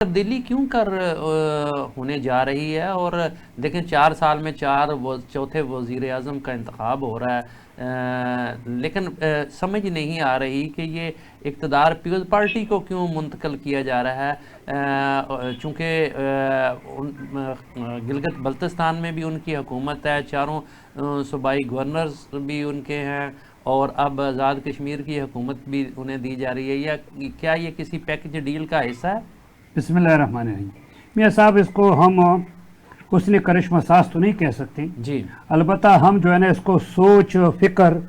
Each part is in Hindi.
तब्दीली क्यों होने जा रही है? और देखें 4 साल में चौथे वज़ीर आज़म का इंतखाब हो रहा है, लेकिन समझ नहीं आ रही कि ये इक़्तिदार पीपल्स पार्टी को क्यों मुंतकिल किया जा रहा है। चूँकि गिलगित बल्तिस्तान में भी उनकी हुकूमत है, चारों सूबाई गवर्नर्स भी उनके हैं, और अब आज़ाद कश्मीर की हुकूमत भी उन्हें दी जा रही है। या क्या ये किसी पैकेज डील का हिस्सा है? बिस्मिल्लाहिर्रहमानिर्रहीम। मियाँ साहब, इसको हम उसने करिश्मा साज तो नहीं कह सकते जी, अलबत्ता हम जो है ना इसको सोच फिक्र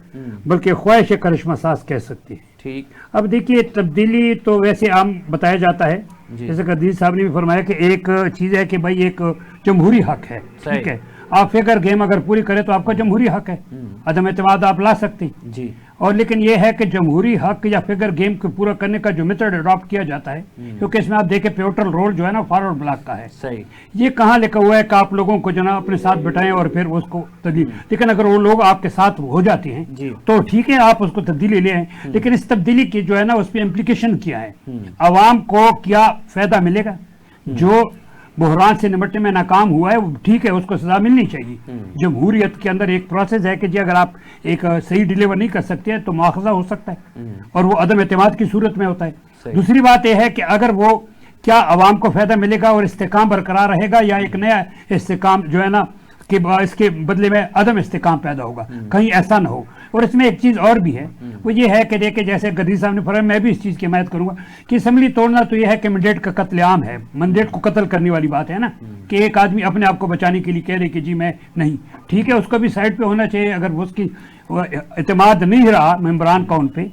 बल्कि ख्वाहिश करिश्मा साज कह सकते हैं। ठीक। अब देखिए, तब्दीली तो वैसे आम बताया जाता है, जैसे गद्दी साहब ने भी फरमाया कि एक चीज़ है कि भाई एक जमहूरी हक है, ठीक है, आप फिगर गेम अगर पूरी करें तो आपका जमहूरी हक है, अदम एतमाद आप ला सकते हैं जी। और लेकिन यह है कि जमहूरी हक या फिगर गेम को पूरा करने का जो मेथड अडॉप्ट किया जाता है, क्योंकि इसमें आप देखें पिवोटल रोल जो है ना फॉरवर्ड ब्लॉक का है। सही। ये कहाँ लिखा हुआ है कि आप लोगों को जो ना अपने साथ बिठाएं और फिर उसको तब्दील, लेकिन अगर वो लोग आपके साथ हो जाते हैं तो ठीक है, आप उसको तब्दीली ले आए, लेकिन इस तब्दीली की जो है ना उस पर इम्प्लीकेशन क्या है, अवाम को क्या फायदा मिलेगा? जो बहरान से निपटने में नाकाम हुआ है वो ठीक है, उसको सजा मिलनी चाहिए। जमहूरियत के अंदर एक प्रोसेस है कि जी अगर आप एक सही डिलीवर नहीं कर सकते हैं तो मुआखजा हो सकता है, और वो अदम एतमाद की सूरत में होता है। दूसरी बात यह है कि अगर वो क्या अवाम को फायदा मिलेगा और इस्तेकाम बरकरार रहेगा, या एक नया इस्तेकाम जो है ना कि इसके बदले में अदम इस्तेकाम पैदा होगा, कहीं ऐसा ना हो। और इसमें एक चीज़ और भी है, वो ये है कि देखिए जैसे गद्दी साहब ने फरमाया, मैं भी इस चीज़ की हिमायत करूंगा कि असम्बली तोड़ना तो ये है कि मैंडेट का कत्लेआम है, मैंडेट को कत्ल करने वाली बात है ना, कि एक आदमी अपने आप को बचाने के लिए कह रहे कि जी मैं नहीं, ठीक है, उसको भी साइड पे होना चाहिए। अगर उसकी एतमाद नहीं रहा मेम्बरान का उन पे,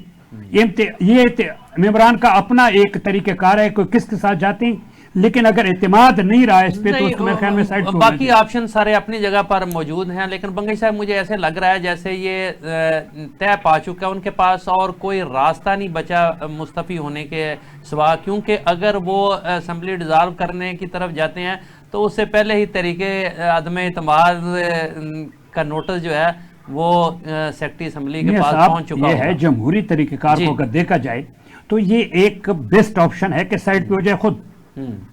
ये मेम्बरान का अपना एक तरीक़ेकार है, कोई किसके साथ जाते हैं, लेकिन अगर एतमाद नहीं रहा इस पे तो उसको मेरे ख्याल में साइड पे बाकी ऑप्शन सारे अपनी जगह पर मौजूद हैं। लेकिन बंगई साहब, मुझे ऐसे लग रहा है जैसे ये तय पा चुका है, उनके पास और कोई रास्ता नहीं बचा मुस्तफ़ी होने के सिवा, क्योंकि अगर वो असम्बली डिज़ाल्व करने की तरफ जाते हैं तो उससे पहले ही तरीके अदम एतमाद का नोटिस जो है वो सेक्रेटरी असम्बली के पास पहुंच चुका है। जमहूरी तरीक़ेकार को अगर देखा जाए तो ये एक बेस्ट ऑप्शन है कि साइड पे हो जाए, खुद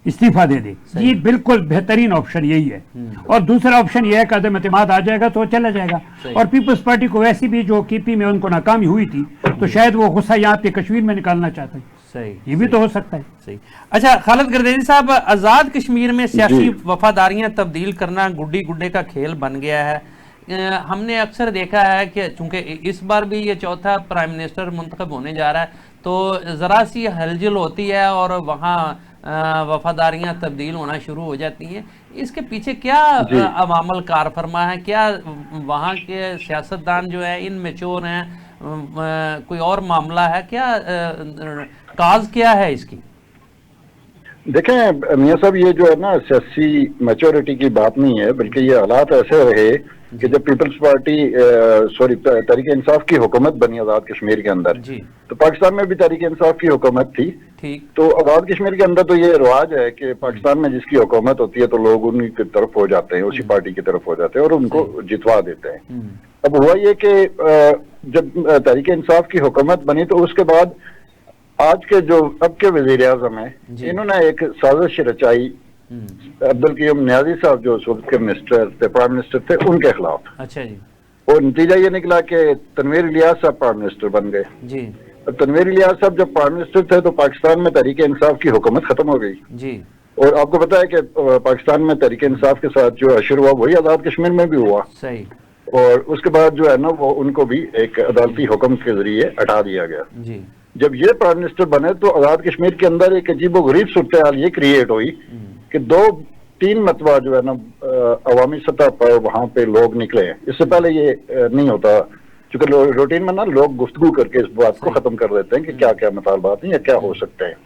इस्तीफा दे दे, ये बिल्कुल बेहतरीन ऑप्शन यही है। और दूसरा ऑप्शन ये है कि अदम एतमाद आ जाएगा तो चला जाएगा, और पीपल्स पार्टी को वैसे भी जो केपी में उनको नाकामी हुई थी तो शायद वो गुस्सा यहाँ पे कश्मीर में निकालना चाहते हैं। सही, ये भी तो हो सकता है। सही। अच्छा खालिद गर्दैनी साहब, आज़ाद कश्मीर में सियासी वफादारियां तब्दील करना गुड्डी गुड्डे का खेल बन गया है। हमने अक्सर देखा है कि चूंकि इस बार भी ये चौथा प्राइम मिनिस्टर मुंतखब होने जा रहा है तो ज़रा सी हलचल होती है और वहाँ वफादारियां तब्दील होना शुरू हो जाती हैं। इसके पीछे क्या अवामल कार फरमा है? क्या वहाँ के सियासतदान जो है इन मेच्योर हैं, कोई और मामला है क्या? काज क्या है इसकी? देखें मियाँ साहब, ये जो है ना सियासी मैच्योरिटी की बात नहीं है, बल्कि ये हालात ऐसे रहे कि जब पीपल्स पार्टी तहरीक इंसाफ की हुकूमत बनी आज़ाद कश्मीर के अंदर, तो पाकिस्तान में भी तहरीक इंसाफ की हुकूमत थी। तो आज़ाद कश्मीर के अंदर तो ये रिवाज है कि पाकिस्तान में जिसकी हुकूमत होती है तो लोग उन्हीं की तरफ हो जाते हैं, उसी पार्टी की तरफ हो जाते हैं और उनको जितवा देते हैं। अब हुआ ये कि जब तहरीक इंसाफ की हुकूमत बनी तो उसके बाद आज के जो अब के वजीर आज़म है, इन्होंने एक साजिश रचाई अब्दुल क़य्यूम नियाज़ी साहब जो उस वक्त के मिनिस्टर थे, प्राइम मिनिस्टर थे, उनके खिलाफ। अच्छा जी। और नतीजा ये निकला कि तनवीर इलियास साहब प्राइम मिनिस्टर बन गए जी। अब तनवीर इलियास साहब जब प्राइम मिनिस्टर थे तो पाकिस्तान में तहरीक इंसाफ की हुकूमत खत्म हो गई जी। और आपको पता है कि पाकिस्तान में तहरीक इंसाफ के साथ जो अशर हुआ वही आज़ाद कश्मीर में भी हुआ। सही। और उसके बाद जो है ना वो उनको भी एक अदालती हुक्म के जरिए हटा दिया गया जी। जब ये प्राइम मिनिस्टर बने तो आज़ाद कश्मीर के अंदर एक अजीब गरीब सूरत हाल ये क्रिएट हुई कि 2-3 मरतबा जो है ना अवामी सतह पर वहां पे लोग निकले हैं। इससे पहले ये नहीं होता, क्योंकि रूटीन में ना लोग गुफ्तगू करके इस बात को खत्म कर देते हैं कि क्या क्या मुतालबात हैं या क्या हो सकते हैं।